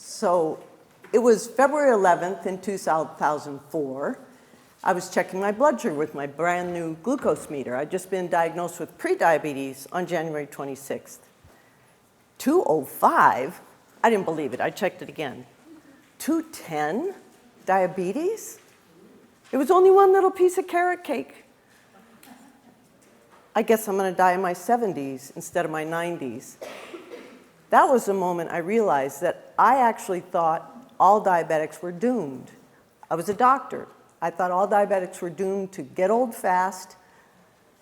So it was February 11th in 2004. I was checking my blood sugar with my brand new glucose meter. I'd just been diagnosed with pre-diabetes on January 26th. 205? I didn't believe it. I checked it again. 210? Diabetes? It was only one little piece of carrot cake. I guess I'm going to die in my 70s instead of my 90s. That was the moment I realized that I actually thought all diabetics were doomed. I was a doctor. I thought all diabetics were doomed to get old fast,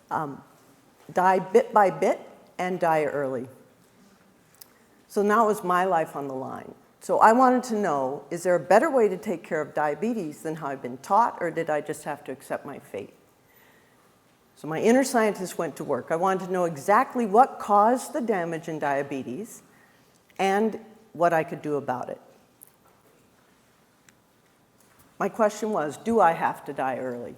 die bit by bit, and die early. So now it was my life on the line. So I wanted to know, is there a better way to take care of diabetes than how I've been taught, or did I just have to accept my fate? So my inner scientist went to work. I wanted to know exactly what caused the damage in diabetes and what I could do about it. My question was, do I have to die early?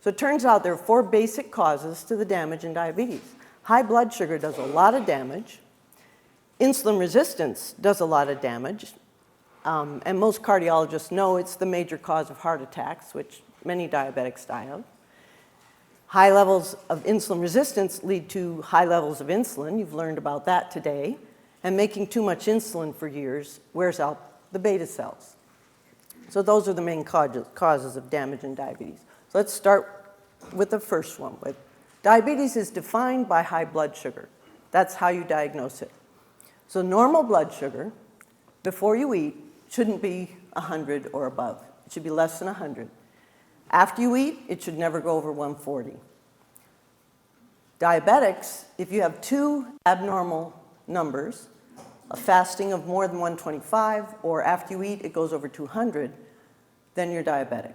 So it turns out there are 4 basic causes to the damage in diabetes. High blood sugar does a lot of damage. Insulin resistance does a lot of damage. And most cardiologists know it's the major cause of heart attacks, which many diabetics die of. High levels of insulin resistance lead to high levels of insulin. You've learned about that today. And making too much insulin for years wears out the beta cells. So those are the main causes of damage in diabetes. So let's start with the first one. Diabetes is defined by high blood sugar. That's how you diagnose it. So normal blood sugar, before you eat, shouldn't be 100 or above. It should be less than 100. After you eat, it should never go over 140. Diabetics, if you have 2 abnormal numbers, a fasting of more than 125, or after you eat, it goes over 200, then you're diabetic.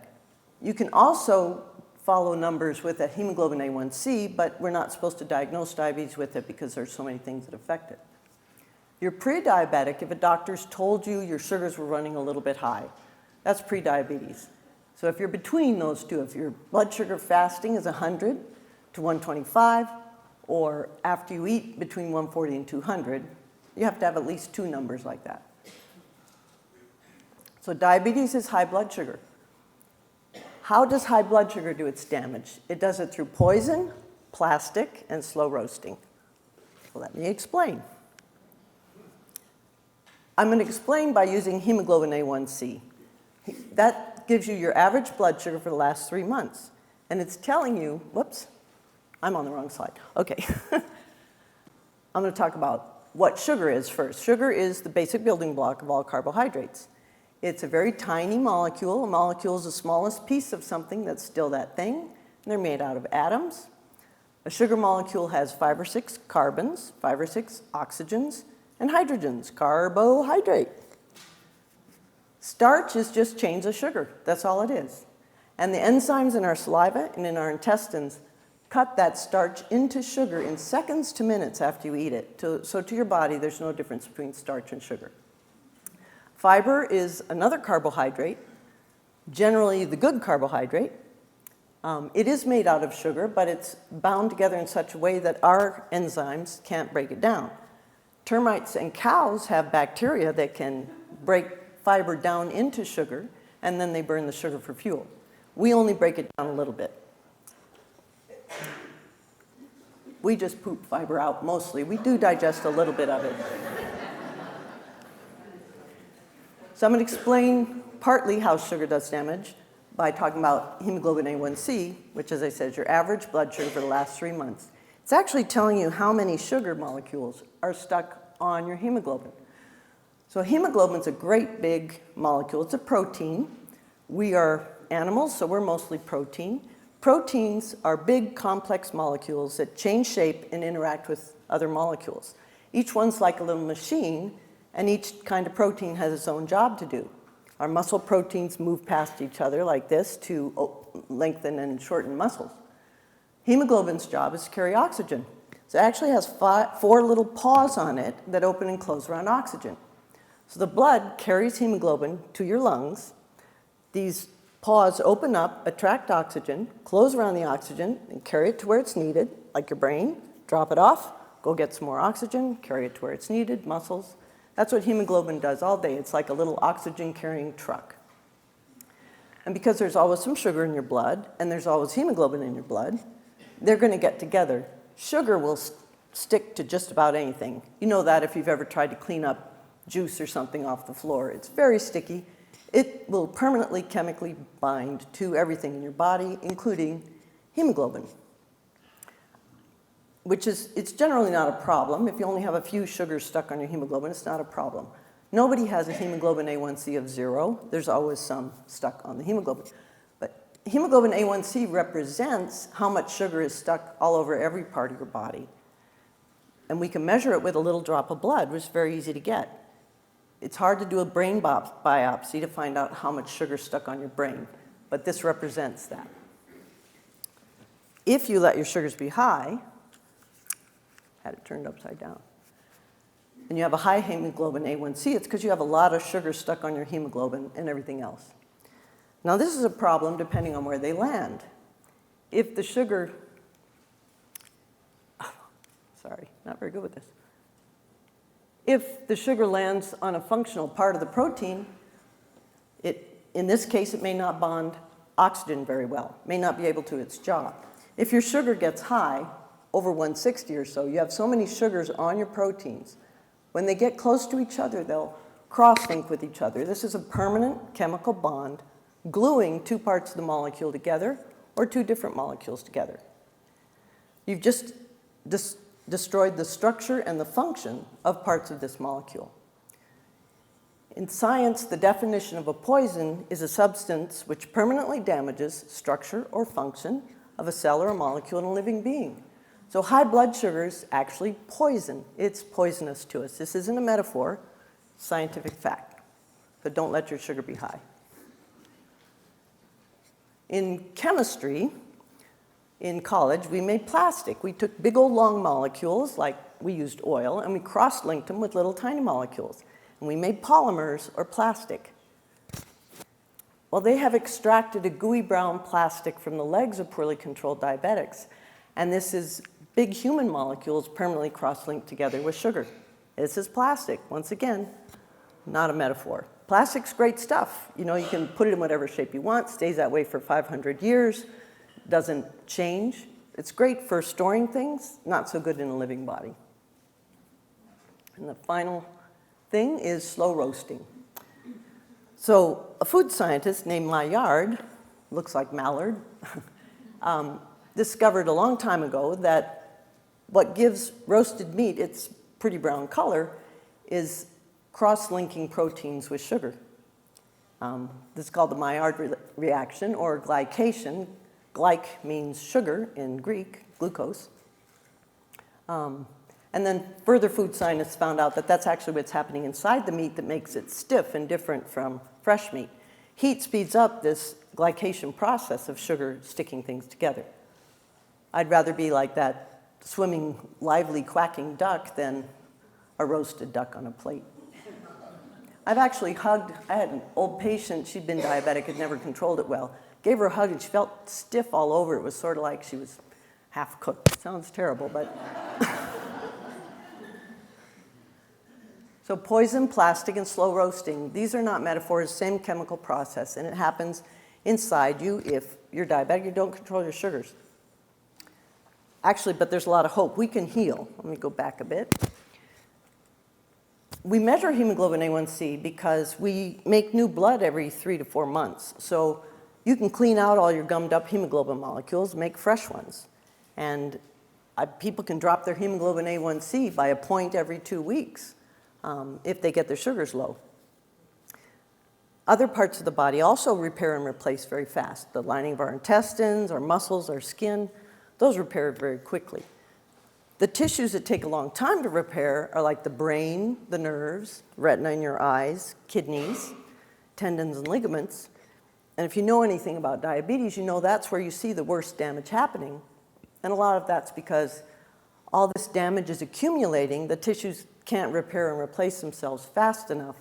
You can also follow numbers with a hemoglobin A1C, but we're not supposed to diagnose diabetes with it because there's so many things that affect it. You're pre-diabetic if a doctor's told you your sugars were running a little bit high. That's pre-diabetes. So if you're between those two, if your blood sugar fasting is 100 to 125, or after you eat between 140 and 200, you have to have at least 2 numbers like that. So diabetes is high blood sugar. How does high blood sugar do its damage? It does it through poison, plastic, and slow roasting. Let me explain. I'm going to explain by using hemoglobin A1C. That gives you your average blood sugar for the last 3 months. And it's telling you, whoops, I'm on the wrong slide. Okay. I'm going to talk about what sugar is first. Sugar is the basic building block of all carbohydrates. It's a very tiny molecule. A molecule is the smallest piece of something that's still that thing. And they're made out of atoms. A sugar molecule has 5 or 6 carbons, 5 or 6 oxygens, and hydrogens, carbohydrate. Starch is just chains of sugar. That's all it is. And the enzymes in our saliva and in our intestines cut that starch into sugar in seconds to minutes after you eat it. So to your body, there's no difference between starch and sugar. Fiber is another carbohydrate, generally the good carbohydrate. It is made out of sugar, but it's bound together in such a way that our enzymes can't break it down. Termites and cows have bacteria that can break fiber down into sugar, and then they burn the sugar for fuel. We only break it down a little bit. We just poop fiber out mostly. We do digest a little bit of it. So I'm going to explain partly how sugar does damage by talking about hemoglobin A1C, which, as I said, is your average blood sugar for the last 3 months. It's actually telling you how many sugar molecules are stuck on your hemoglobin. So hemoglobin's a great big molecule. It's a protein. We are animals, so we're mostly protein. Proteins are big, complex molecules that change shape and interact with other molecules. Each one's like a little machine, and each kind of protein has its own job to do. Our muscle proteins move past each other like this to lengthen and shorten muscles. Hemoglobin's job is to carry oxygen. So it actually has 4 little paws on it that open and close around oxygen. So the blood carries hemoglobin to your lungs. These paws open up, attract oxygen, close around the oxygen, and carry it to where it's needed, like your brain, drop it off, go get some more oxygen, carry it to where it's needed, muscles. That's what hemoglobin does all day. It's like a little oxygen-carrying truck. And because there's always some sugar in your blood, and there's always hemoglobin in your blood, they're going to get together. Sugar will stick to just about anything. You know that if you've ever tried to clean up juice or something off the floor. It's very sticky. It will permanently chemically bind to everything in your body, including hemoglobin, it's generally not a problem. If you only have a few sugars stuck on your hemoglobin, it's not a problem. Nobody has a hemoglobin A1C of 0. There's always some stuck on the hemoglobin. But hemoglobin A1C represents how much sugar is stuck all over every part of your body. And we can measure it with a little drop of blood, which is very easy to get. It's hard to do a brain biopsy to find out how much sugar is stuck on your brain, but this represents that. If you let your sugars be high, had it turned upside down, and you have a high hemoglobin A1C, it's because you have a lot of sugar stuck on your hemoglobin and everything else. Now, this is a problem depending on where they land. If the sugar, sorry, not very good with this. If the sugar lands on a functional part of the protein, in this case, it may not bond oxygen very well, may not be able to its job. If your sugar gets high, over 160 or so, you have so many sugars on your proteins. When they get close to each other, they'll cross-link with each other. This is a permanent chemical bond gluing two parts of the molecule together or two different molecules together. You've just destroyed the structure and the function of parts of this molecule. In science, the definition of a poison is a substance which permanently damages structure or function of a cell or a molecule in a living being. So high blood sugars actually poison. It's poisonous to us. This isn't a metaphor, scientific fact. But don't let your sugar be high. In chemistry, in college, we made plastic. We took big old long molecules, like we used oil, and we cross-linked them with little tiny molecules. And we made polymers or plastic. Well, they have extracted a gooey brown plastic from the legs of poorly controlled diabetics. And this is big human molecules permanently cross-linked together with sugar. This is plastic. Once again, not a metaphor. Plastic's great stuff. You know, you can put it in whatever shape you want, stays that way for 500 years, doesn't change. It's great for storing things, not so good in a living body. And the final thing is slow roasting. So a food scientist named Maillard, looks like Mallard, discovered a long time ago that what gives roasted meat its pretty brown color is cross-linking proteins with sugar. This is called the Maillard reaction, or glycation. Glyc means sugar in Greek, glucose. And then further food scientists found out that that's actually what's happening inside the meat that makes it stiff and different from fresh meat. Heat speeds up this glycation process of sugar sticking things together. I'd rather be like that swimming, lively, quacking duck than a roasted duck on a plate. I've actually hugged, I had an old patient, she'd been diabetic, had never controlled it well. Gave her a hug and she felt stiff all over. It was sort of like she was half cooked. Sounds terrible, but. So poison, plastic, and slow roasting, these are not metaphors, same chemical process, and it happens inside you if you're diabetic, you don't control your sugars. Actually, but there's a lot of hope. We can heal. Let me go back a bit. We measure hemoglobin A1C because we make new blood every 3 to 4 months. So you can clean out all your gummed up hemoglobin molecules, make fresh ones. And people can drop their hemoglobin A1C by a point every 2 weeks if they get their sugars low. Other parts of the body also repair and replace very fast. The lining of our intestines, our muscles, our skin, those repair very quickly. The tissues that take a long time to repair are like the brain, the nerves, retina in your eyes, kidneys, tendons and ligaments. And if you know anything about diabetes, you know that's where you see the worst damage happening. And a lot of that's because all this damage is accumulating. The tissues can't repair and replace themselves fast enough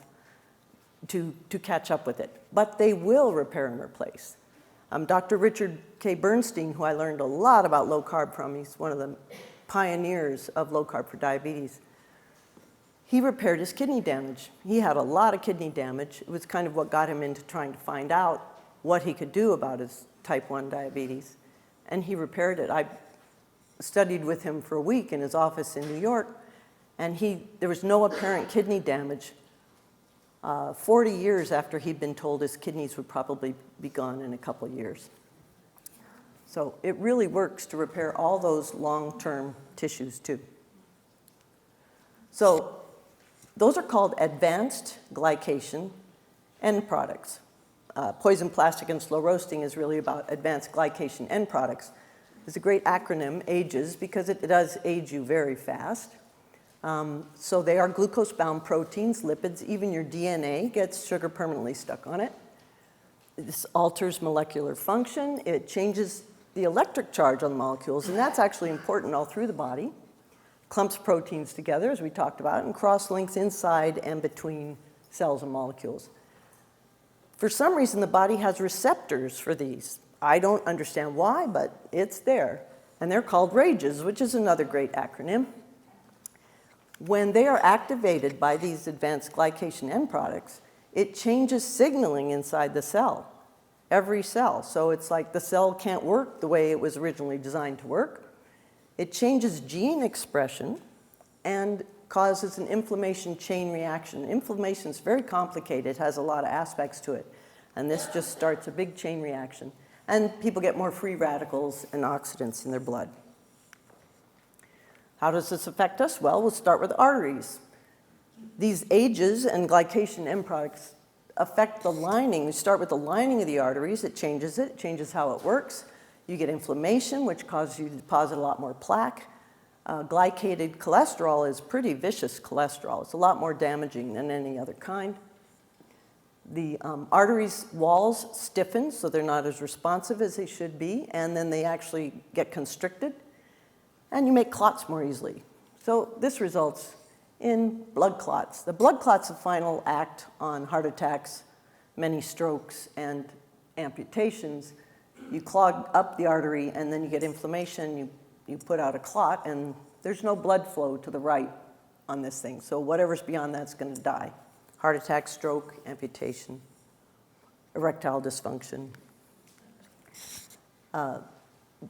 to catch up with it. But they will repair and replace. Dr. Richard K. Bernstein, who I learned a lot about low carb from, he's one of the pioneers of low carb for diabetes. he repaired his kidney damage. He had a lot of kidney damage. It was kind of what got him into trying to find out what he could do about his type 1 diabetes. And he repaired it. I studied with him for a week in his office in New York, and there was no apparent kidney damage 40 years after he'd been told his kidneys would probably be gone in a couple of years. So it really works to repair all those long-term tissues too. So those are called advanced glycation end products. Poison plastic and slow roasting is really about advanced glycation end products. It's a great acronym, AGES, because it does age you very fast. So they are glucose-bound proteins, lipids, even your DNA gets sugar permanently stuck on it. This alters molecular function. It changes the electric charge on the molecules, and that's actually important all through the body. Clumps proteins together, as we talked about, and cross-links inside and between cells and molecules. For some reason, the body has receptors for these. I don't understand why, but it's there. And they're called RAGEs, which is another great acronym. When they are activated by these advanced glycation end products, it changes signaling inside the cell, every cell. So it's like the cell can't work the way it was originally designed to work. It changes gene expression and causes an inflammation chain reaction. Inflammation is very complicated, has a lot of aspects to it. And this just starts a big chain reaction. And people get more free radicals and oxidants in their blood. How does this affect us? Well, we'll start with arteries. These AGEs and glycation end products affect the lining. We start with the lining of the arteries. It changes how it works. You get inflammation, which causes you to deposit a lot more plaque. Glycated cholesterol is pretty vicious cholesterol. It's a lot more damaging than any other kind. The arteries' walls stiffen, so they're not as responsive as they should be, and then they actually get constricted, and you make clots more easily. So this results in blood clots. The blood clot's the final act on heart attacks, many strokes, and amputations. You clog up the artery, and then you get inflammation. You put out a clot, and there's no blood flow to the right on this thing. So whatever's beyond that's going to die. Heart attack, stroke, amputation, erectile dysfunction.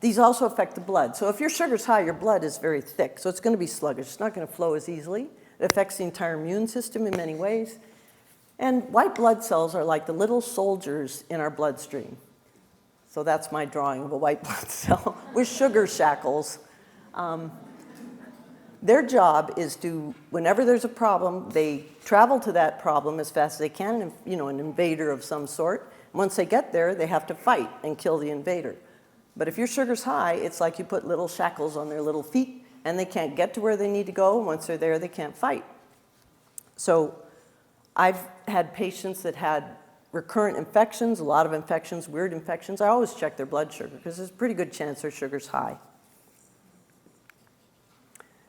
These also affect the blood. So if your sugar's high, your blood is very thick, so it's going to be sluggish. It's not going to flow as easily. It affects the entire immune system in many ways. And white blood cells are like the little soldiers in our bloodstream. So that's my drawing of a white blood cell with sugar shackles. Their job is to, whenever there's a problem, they travel to that problem as fast as they can, an invader of some sort. Once they get there, they have to fight and kill the invader. But if your sugar's high, it's like you put little shackles on their little feet, and they can't get to where they need to go. Once they're there, they can't fight. So I've had patients that had recurrent infections, a lot of infections, weird infections. I always check their blood sugar because there's a pretty good chance their sugar's high.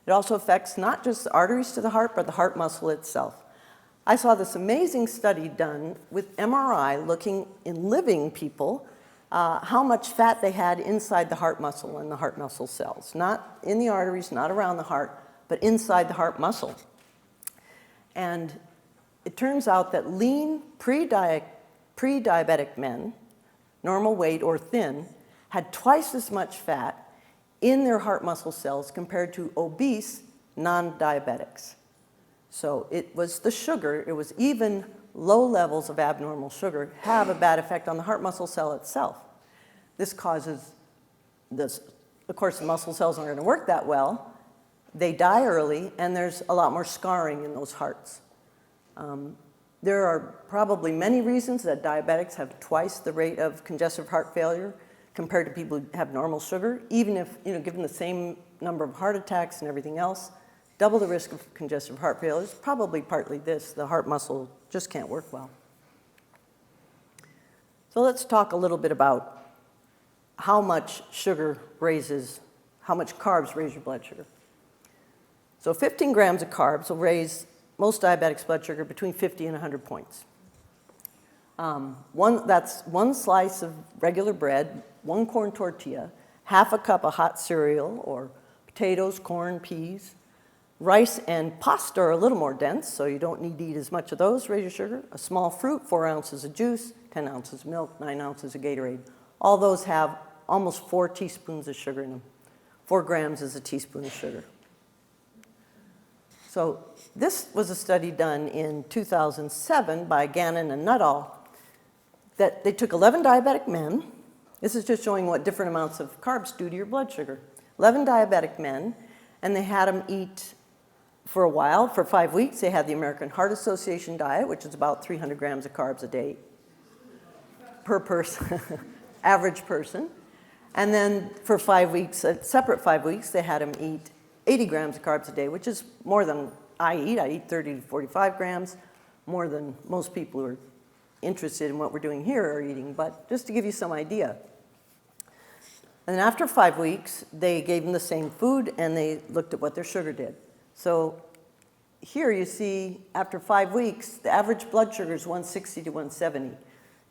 It also affects not just the arteries to the heart, but the heart muscle itself. I saw this amazing study done with MRI looking in living people how much fat they had inside the heart muscle and the heart muscle cells. Not in the arteries, not around the heart, but inside the heart muscle. And it turns out that lean, pre-diabetic men, normal weight or thin, had twice as much fat in their heart muscle cells compared to obese non-diabetics. So it was the sugar, it was even low levels of abnormal sugar have a bad effect on the heart muscle cell itself. This causes this, of course, the muscle cells aren't going to work that well. They die early, and there's a lot more scarring in those hearts. There are probably many reasons that diabetics have twice the rate of congestive heart failure compared to people who have normal sugar, even if, given the same number of heart attacks and everything else, double the risk of congestive heart failure is probably partly this. The heart muscle just can't work well. So let's talk a little bit about how much how much carbs raise your blood sugar. So 15 grams of carbs will raise most diabetics' blood sugar between 50 and 100 points. That's one slice of regular bread, one corn tortilla, half a cup of hot cereal or potatoes, corn, peas, Rice and pasta are a little more dense, so you don't need to eat as much of those, raise your sugar. A small fruit, 4 ounces of juice, 10 ounces of milk, 9 ounces of Gatorade. All those have almost 4 teaspoons of sugar in them. 4 grams is a teaspoon of sugar. So this was a study done in 2007 by Gannon and Nuttall, that they took 11 diabetic men. This is just showing what different amounts of carbs do to your blood sugar. 11 diabetic men, and they had them eat for a while. For 5 weeks, they had the American Heart Association diet, which is about 300 grams of carbs a day per person, average person. And then for 5 weeks, a separate 5 weeks, they had them eat 80 grams of carbs a day, which is more than I eat. I eat 30 to 45 grams, more than most people who are interested in what we're doing here are eating, but just to give you some idea. And then after 5 weeks, they gave them the same food and they looked at what their sugar did. So here you see, after 5 weeks, the average blood sugar is 160 to 170.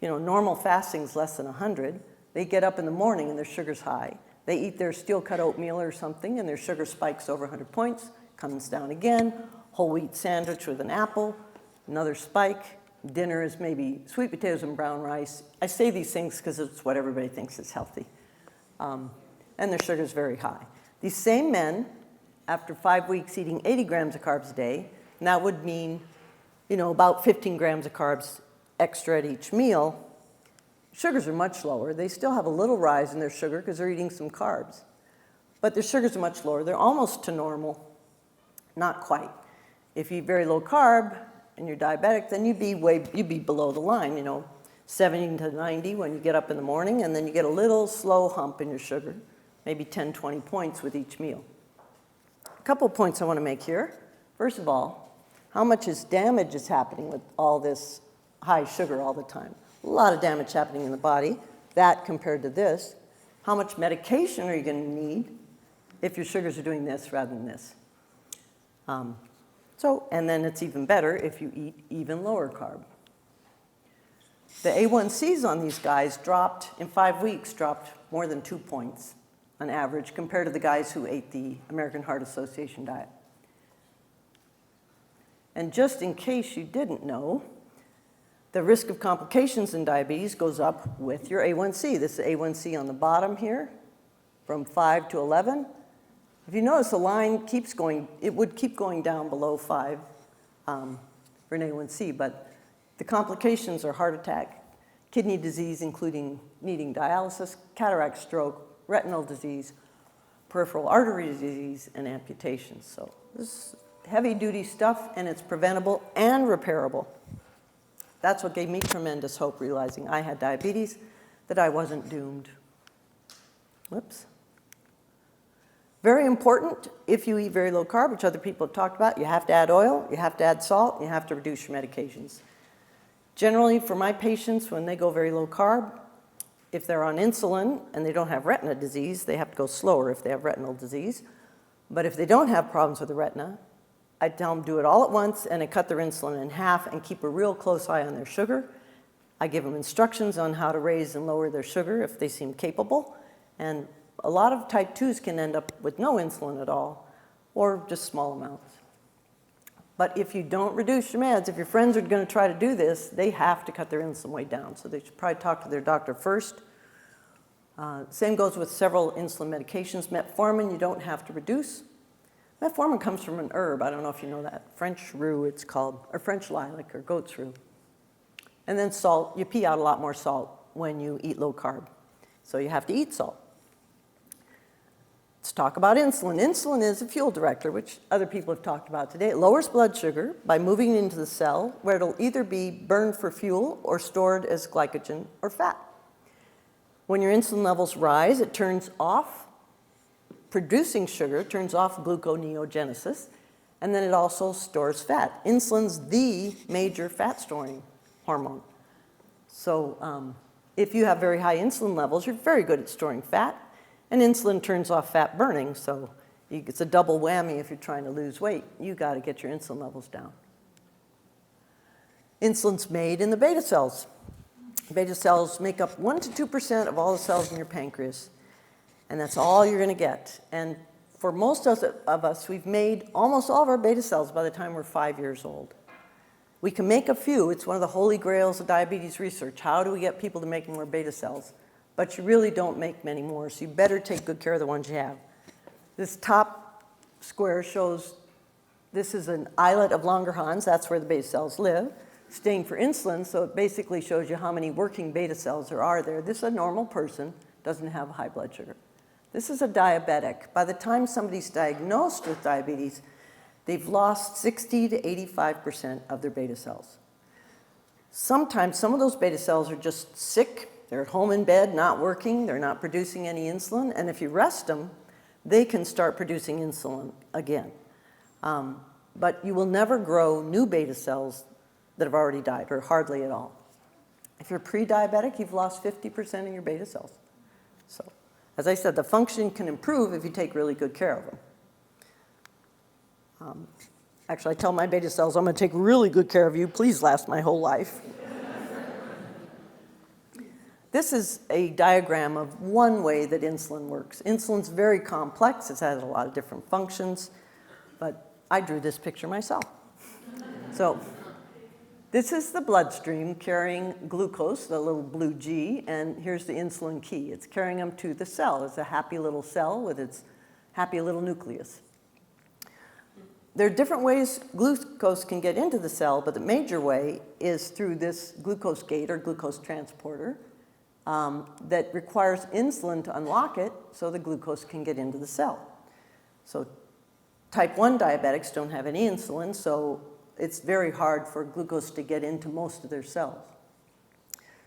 You know, normal fasting is less than 100. They get up in the morning and their sugar's high. They eat their steel-cut oatmeal or something and their sugar spikes over 100 points, comes down again, whole wheat sandwich with an apple, another spike. Dinner is maybe sweet potatoes and brown rice. I say these things because it's what everybody thinks is healthy. And their sugar is very high. These same men, after 5 weeks eating 80 grams of carbs a day, and that would mean, you know, about 15 grams of carbs extra at each meal, sugars are much lower. They still have a little rise in their sugar because they're eating some carbs. But their sugars are much lower. They're almost to normal, not quite. If you eat very low carb and you're diabetic, then you'd be below the line, you know, 70 to 90 when you get up in the morning, and then you get a little slow hump in your sugar, maybe 10, 20 points with each meal. A couple of points I want to make here. First of all, how much damage is happening with all this high sugar all the time? A lot of damage happening in the body. That compared to this. How much medication are you going to need if your sugars are doing this rather than this? And then it's even better if you eat even lower carb. The A1Cs on these guys dropped, in 5 weeks, dropped more than 2 points on average compared to the guys who ate the American Heart Association diet. And just in case you didn't know, the risk of complications in diabetes goes up with your A1C. This is A1C on the bottom here, from 5 to 11. If you notice, the line keeps going, it would keep going down below 5 for an A1C, but the complications are heart attack, kidney disease, including needing dialysis, cataract, stroke, retinal disease, peripheral artery disease, and amputations. So this is heavy-duty stuff, and it's preventable and repairable. That's what gave me tremendous hope, realizing I had diabetes, that I wasn't doomed. Whoops. Very important, if you eat very low carb, which other people have talked about, you have to add oil, you have to add salt, and you have to reduce your medications. Generally, for my patients, when they go very low carb, if they're on insulin and they don't have retina disease, they have to go slower if they have retinal disease. But if they don't have problems with the retina, I tell them do it all at once, and I cut their insulin in half and keep a real close eye on their sugar. I give them instructions on how to raise and lower their sugar if they seem capable. And a lot of type 2s can end up with no insulin at all, or just small amounts. But if you don't reduce your meds, if your friends are going to try to do this, they have to cut their insulin way down. So they should probably talk to their doctor first. Same goes with several insulin medications. Metformin, you don't have to reduce. Metformin comes from an herb. I don't know if you know that. French rue, it's called, or French lilac, or goat's rue. And then salt. You pee out a lot more salt when you eat low carb. So you have to eat salt. Let's talk about insulin. Insulin is a fuel director, which other people have talked about today. It lowers blood sugar by moving it into the cell, where it'll either be burned for fuel or stored as glycogen or fat. When your insulin levels rise, it turns off producing sugar, turns off gluconeogenesis, and then it also stores fat. Insulin's the major fat-storing hormone. So if you have very high insulin levels, you're very good at storing fat. And insulin turns off fat burning, so it's a double whammy if you're trying to lose weight. You got to get your insulin levels down. Insulin's made in the beta cells. Beta cells make up 1 to 2% of all the cells in your pancreas, and that's all you're going to get. And for most of us, we've made almost all of our beta cells by the time we're 5 years old. We can make a few. It's one of the holy grails of diabetes research. How do we get people to make more beta cells? But you really don't make many more, so you better take good care of the ones you have. This top square shows this is an islet of Langerhans. That's where the beta cells live, staying for insulin, so it basically shows you how many working beta cells there are there. This is a normal person, doesn't have high blood sugar. This is a diabetic. By the time somebody's diagnosed with diabetes, they've lost 60 to 85% of their beta cells. Sometimes some of those beta cells are just sick. They're at home in bed, not working. They're not producing any insulin. And if you rest them, they can start producing insulin again. But you will never grow new beta cells that have already died, or hardly at all. If you're pre-diabetic, you've lost 50% of your beta cells. So, as I said, the function can improve if you take really good care of them. Actually, I tell my beta cells, I'm going to take really good care of you. Please last my whole life. This is a diagram of one way that insulin works. Insulin's very complex. It has a lot of different functions, but I drew this picture myself. So this is the bloodstream carrying glucose, the little blue G, and here's the insulin key. It's carrying them to the cell. It's a happy little cell with its happy little nucleus. There are different ways glucose can get into the cell, but the major way is through this glucose gate or glucose transporter that requires insulin to unlock it so the glucose can get into the cell. So type 1 diabetics don't have any insulin, so it's very hard for glucose to get into most of their cells.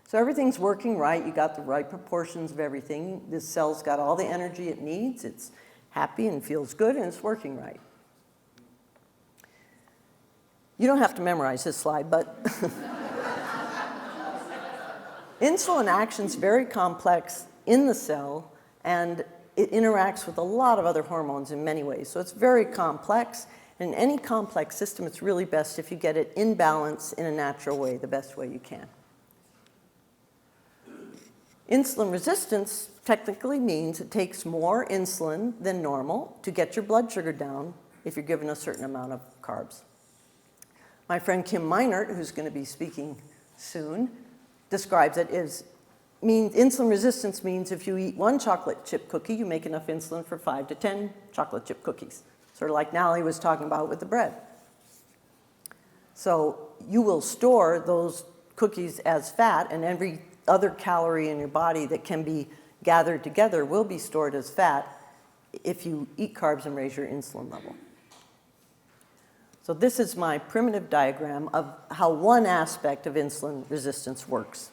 So everything's working right. You got the right proportions of everything. This cell's got all the energy it needs. It's happy and feels good, and it's working right. You don't have to memorize this slide, but insulin action's very complex in the cell, and it interacts with a lot of other hormones in many ways. So it's very complex. In any complex system, it's really best if you get it in balance in a natural way, the best way you can. Insulin resistance technically means it takes more insulin than normal to get your blood sugar down if you're given a certain amount of carbs. My friend Kim Meinert, who's going to be speaking soon, describes it as insulin resistance means if you eat one chocolate chip cookie, you make enough insulin for 5 to 10 chocolate chip cookies. Sort of like Nally was talking about with the bread. So you will store those cookies as fat, and every other calorie in your body that can be gathered together will be stored as fat if you eat carbs and raise your insulin level. So this is my primitive diagram of how one aspect of insulin resistance works.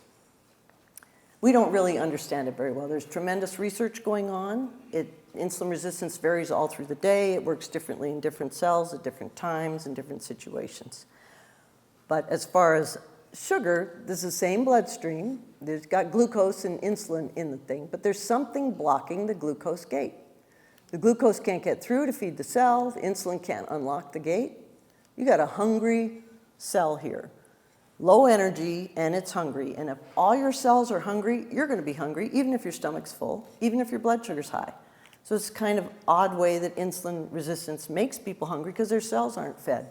We don't really understand it very well. There's tremendous research going on. Insulin resistance varies all through the day. It works differently in different cells at different times in different situations. But as far as sugar, this is the same bloodstream. There's got glucose and insulin in the thing, but there's something blocking the glucose gate. The glucose can't get through to feed the cell. The insulin can't unlock the gate. You got a hungry cell here. Low energy, and it's hungry. And if all your cells are hungry, you're going to be hungry, even if your stomach's full, even if your blood sugar's high. So it's kind of odd way that insulin resistance makes people hungry because their cells aren't fed.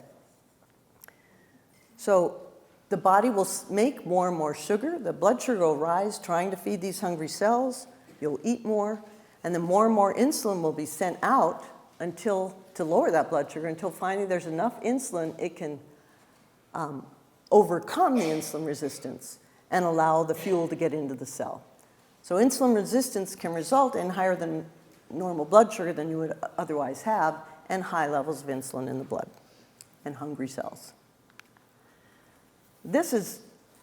So the body will make more and more sugar. The blood sugar will rise trying to feed these hungry cells. You'll eat more. And then more and more insulin will be sent out to lower that blood sugar until finally there's enough insulin it can overcome the insulin resistance and allow the fuel to get into the cell. So insulin resistance can result in higher than normal blood sugar than you would otherwise have and high levels of insulin in the blood and hungry cells. This is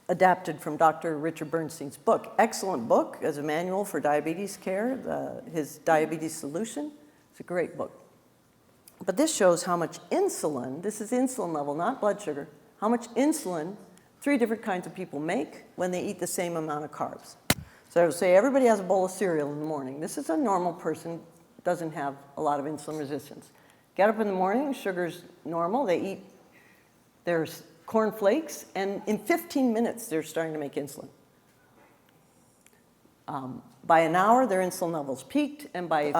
adapted from Dr. Richard Bernstein's book. Excellent book as a manual for diabetes care, his Diabetes Solution. It's a great book. But this shows how much insulin, this is insulin level, not blood sugar, how much insulin 3 different kinds of people make when they eat the same amount of carbs. So I would say everybody has a bowl of cereal in the morning. This is a normal person, doesn't have a lot of insulin resistance. Get up in the morning, sugar's normal, they eat their corn flakes, and in 15 minutes they're starting to make insulin. By an hour, their insulin level's peaked, and by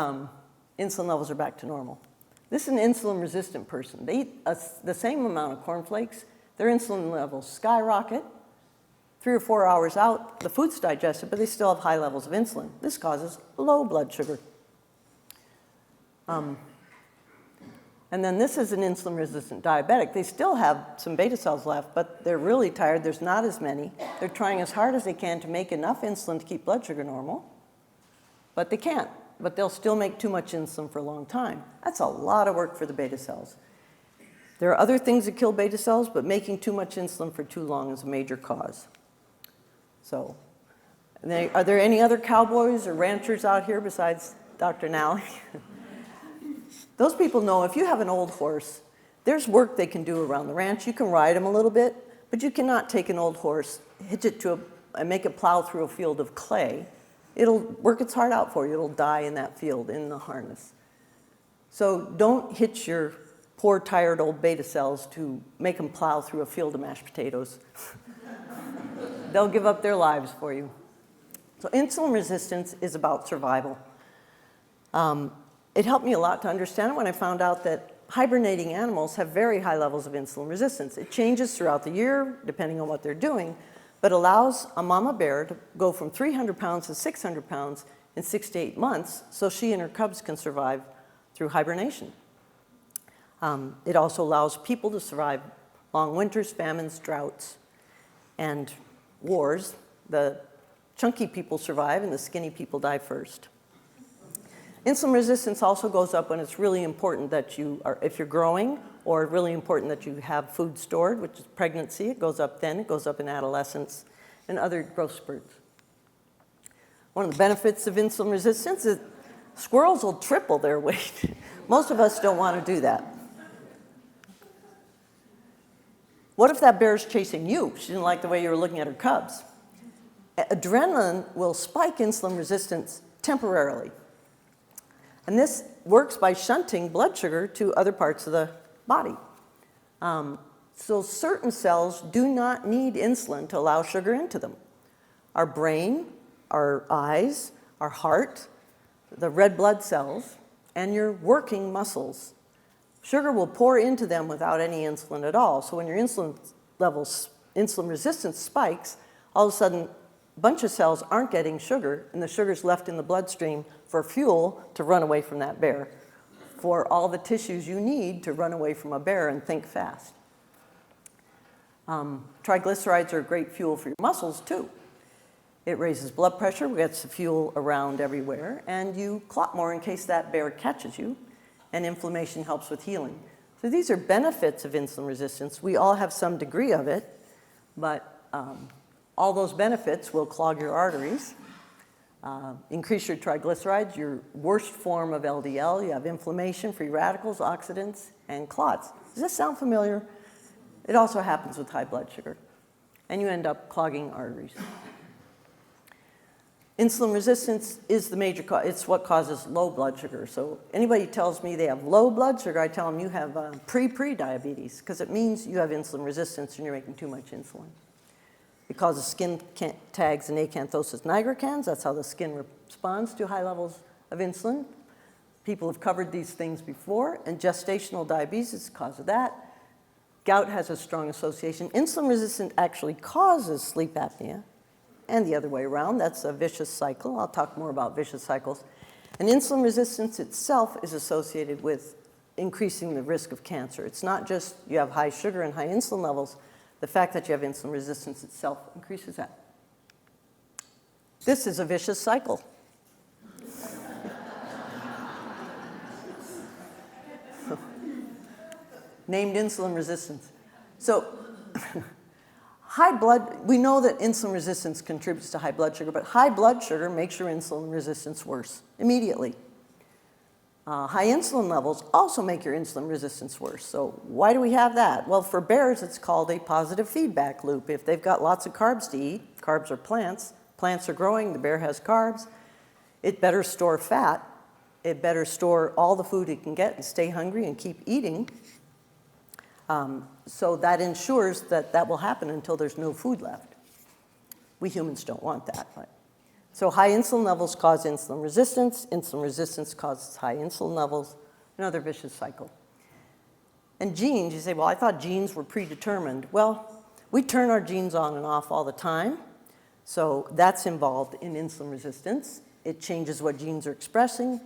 insulin levels are back to normal. This is an insulin-resistant person. They eat the same amount of cornflakes. Their insulin levels skyrocket. 3 or 4 hours out, the food's digested, but they still have high levels of insulin. This causes low blood sugar. And then this is an insulin-resistant diabetic. They still have some beta cells left, but they're really tired. There's not as many. They're trying as hard as they can to make enough insulin to keep blood sugar normal, but they can't. But they'll still make too much insulin for a long time. That's a lot of work for the beta cells. There are other things that kill beta cells, but making too much insulin for too long is a major cause. So, are there any other cowboys or ranchers out here besides Dr. Nally? Those people know if you have an old horse, there's work they can do around the ranch. You can ride him a little bit, but you cannot take an old horse, hitch it to and make it plow through a field of clay. It'll work its heart out for you. It'll die in that field in the harness. So don't hitch your poor, tired old beta cells to make them plow through a field of mashed potatoes. They'll give up their lives for you. So insulin resistance is about survival. It helped me a lot to understand it when I found out that hibernating animals have very high levels of insulin resistance. It changes throughout the year, depending on what they're doing, but allows a mama bear to go from 300 pounds to 600 pounds in 6 to 8 months, so she and her cubs can survive through hibernation. It also allows people to survive long winters, famines, droughts, and wars. The chunky people survive and the skinny people die first. Insulin resistance also goes up when it's really important that you are, if you're growing, or really important that you have food stored, which is pregnancy. It goes up then. It goes up in adolescence and other growth spurts. One of the benefits of insulin resistance is squirrels will triple their weight. Most of us don't want to do that. What if that bear's chasing you? She didn't like the way you were looking at her cubs. Adrenaline will spike insulin resistance temporarily. And this works by shunting blood sugar to other parts of the body. So certain cells do not need insulin to allow sugar into them. Our brain, our eyes, our heart, the red blood cells, and your working muscles. Sugar will pour into them without any insulin at all. So when your insulin levels, insulin resistance spikes, all of a sudden a bunch of cells aren't getting sugar, and the sugar's left in the bloodstream for fuel to run away from that bear, for all the tissues you need to run away from a bear and think fast. Triglycerides are great fuel for your muscles too. It raises blood pressure, gets the fuel around everywhere, and you clot more in case that bear catches you, and inflammation helps with healing. So these are benefits of insulin resistance. We all have some degree of it, but all those benefits will clog your arteries, increase your triglycerides, your worst form of LDL. You have inflammation, free radicals, oxidants, and clots. Does this sound familiar? It also happens with high blood sugar, and you end up clogging arteries. Insulin resistance is the major cause. It's what causes low blood sugar. So anybody tells me they have low blood sugar, I tell them you have pre-diabetes, because it means you have insulin resistance and you're making too much insulin. It causes skin tags and acanthosis nigricans. That's how the skin responds to high levels of insulin. People have covered these things before, and gestational diabetes is the cause of that. Gout has a strong association. Insulin resistance actually causes sleep apnea, and the other way around. That's a vicious cycle. I'll talk more about vicious cycles. And insulin resistance itself is associated with increasing the risk of cancer. It's not just you have high sugar and high insulin levels. The fact that you have insulin resistance itself increases that. This is a vicious cycle. Named insulin resistance. So we know that insulin resistance contributes to high blood sugar, but high blood sugar makes your insulin resistance worse immediately. High insulin levels also make your insulin resistance worse. So why do we have that? Well, for bears, it's called a positive feedback loop. If they've got lots of carbs to eat, carbs are plants are growing, the bear has carbs, it better store fat. It better store all the food it can get and stay hungry and keep eating. So that ensures that that will happen until there's no food left. We humans don't want that, but So high insulin levels cause insulin resistance causes high insulin levels, another vicious cycle. And genes, you say, well, I thought genes were predetermined. Well, we turn our genes on and off all the time, so that's involved in insulin resistance. It changes what genes are expressing,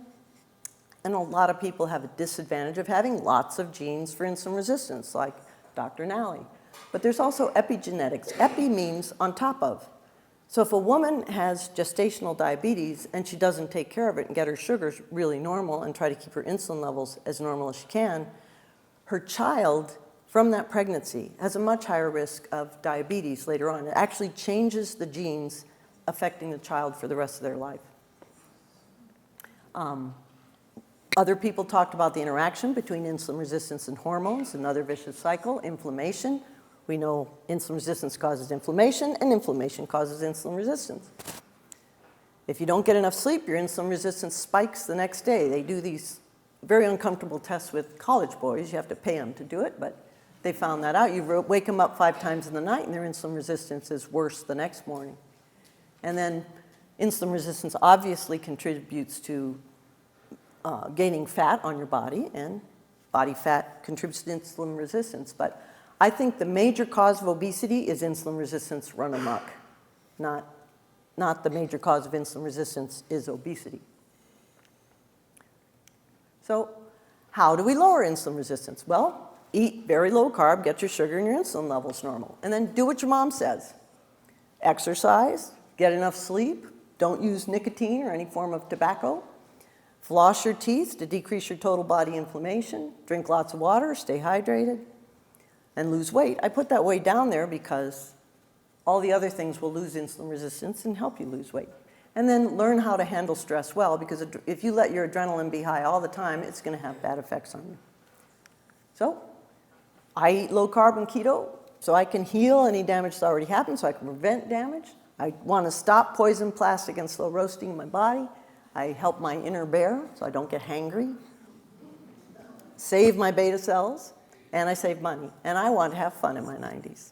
and a lot of people have a disadvantage of having lots of genes for insulin resistance, like Dr. Nally. But there's also epigenetics. Epi means on top of. So if a woman has gestational diabetes and she doesn't take care of it and get her sugars really normal and try to keep her insulin levels as normal as she can, her child from that pregnancy has a much higher risk of diabetes later on. It actually changes the genes affecting the child for the rest of their life. Other people talked about the interaction between insulin resistance and hormones, another vicious cycle, inflammation. We know insulin resistance causes inflammation, and inflammation causes insulin resistance. If you don't get enough sleep, your insulin resistance spikes the next day. They do these very uncomfortable tests with college boys. You have to pay them to do it, but they found that out. You wake them up 5 times in the night, and their insulin resistance is worse the next morning. And then insulin resistance obviously contributes to gaining fat on your body, and body fat contributes to insulin resistance. But I think the major cause of obesity is insulin resistance run amok, not the major cause of insulin resistance is obesity. So how do we lower insulin resistance? Well, eat very low carb, get your sugar and your insulin levels normal, and then do what your mom says. Exercise, get enough sleep, don't use nicotine or any form of tobacco, floss your teeth to decrease your total body inflammation, drink lots of water, stay hydrated, and lose weight. I put that weight down there because all the other things will lose insulin resistance and help you lose weight. And then learn how to handle stress well, because if you let your adrenaline be high all the time, it's going to have bad effects on you. So I eat low carb and keto so I can heal any damage that's already happened, so I can prevent damage. I want to stop poison, plastic, and slow roasting in my body. I help my inner bear so I don't get hangry, save my beta cells, and I save money. And I want to have fun in my 90s.